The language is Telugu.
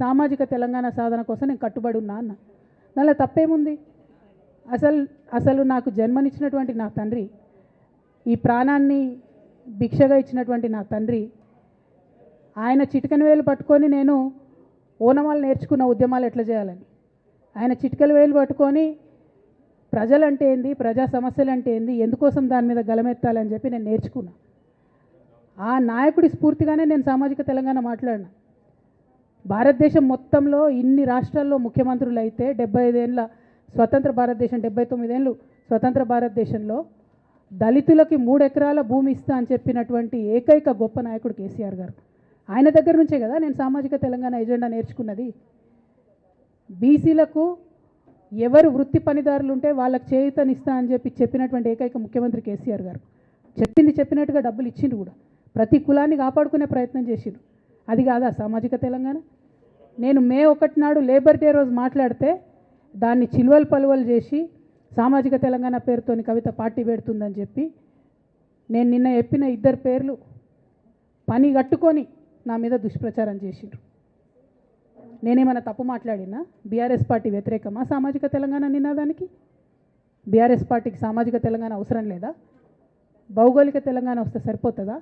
సామాజిక తెలంగాణ సాధన కోసం నేను కట్టుబడి ఉన్నా అన్న. దానిలో తప్పేముంది? అసలు నాకు జన్మనిచ్చినటువంటి నా తండ్రి, ఈ ప్రాణాన్ని భిక్షగా ఇచ్చినటువంటి నా తండ్రి, ఆయన చిటికెన వేలు పట్టుకొని నేను ఓనమాలు నేర్చుకున్న ఉద్యమాలు ఎట్లా చేయాలని. ఆయన చిటికెల వేలు పట్టుకొని ప్రజలంటే ఏంది, ప్రజా సమస్యలు అంటే ఏంది, ఎందుకోసం దాని మీద గలమెత్తాలని చెప్పి నేను నేర్చుకున్నా. ఆ నాయకుడి స్ఫూర్తిగానే నేను సామాజిక తెలంగాణ మాట్లాడినా. భారతదేశం మొత్తంలో ఇన్ని రాష్ట్రాల్లో ముఖ్యమంత్రులు అయితే 75 ఏళ్ళ స్వతంత్ర భారతదేశం, 79 ఏళ్ళు స్వతంత్ర భారతదేశంలో దళితులకి 3 ఎకరాల భూమి ఇస్తా అని చెప్పినటువంటి ఏకైక గొప్ప నాయకుడు కేసీఆర్ గారు. ఆయన దగ్గర నుంచే కదా నేను సామాజిక తెలంగాణ ఎజెండా నేర్చుకున్నది. బీసీలకు ఎవరు వృత్తి పనిదారులు ఉంటే వాళ్ళకి చేయూతనిస్తా అని చెప్పినటువంటి ఏకైక ముఖ్యమంత్రి కేసీఆర్ గారు. చెప్పినట్టుగా డబ్బులు ఇచ్చిండు కూడా. ప్రతి కులాన్ని కాపాడుకునే ప్రయత్నం చేసిండు. అది కాదా సామాజిక తెలంగాణ? నేను మే 1 నాడు లేబర్ డే రోజు మాట్లాడితే దాన్ని చిలువలు పలువలు చేసి సామాజిక తెలంగాణ పేరుతోని కవిత పార్టీ పెడుతుందని చెప్పి నేను నిన్న చెప్పిన 2 పేర్లు పని కట్టుకొని నా మీద దుష్ప్రచారం చేసిండ్రు. నేనేమైనా తప్పు మాట్లాడినా? బీఆర్ఎస్ పార్టీ వ్యతిరేకమా సామాజిక తెలంగాణ నినాదానికి? బీఆర్ఎస్ పార్టీకి సామాజిక తెలంగాణ అవసరం లేదా? భౌగోళిక తెలంగాణ వస్తే సరిపోతుందా?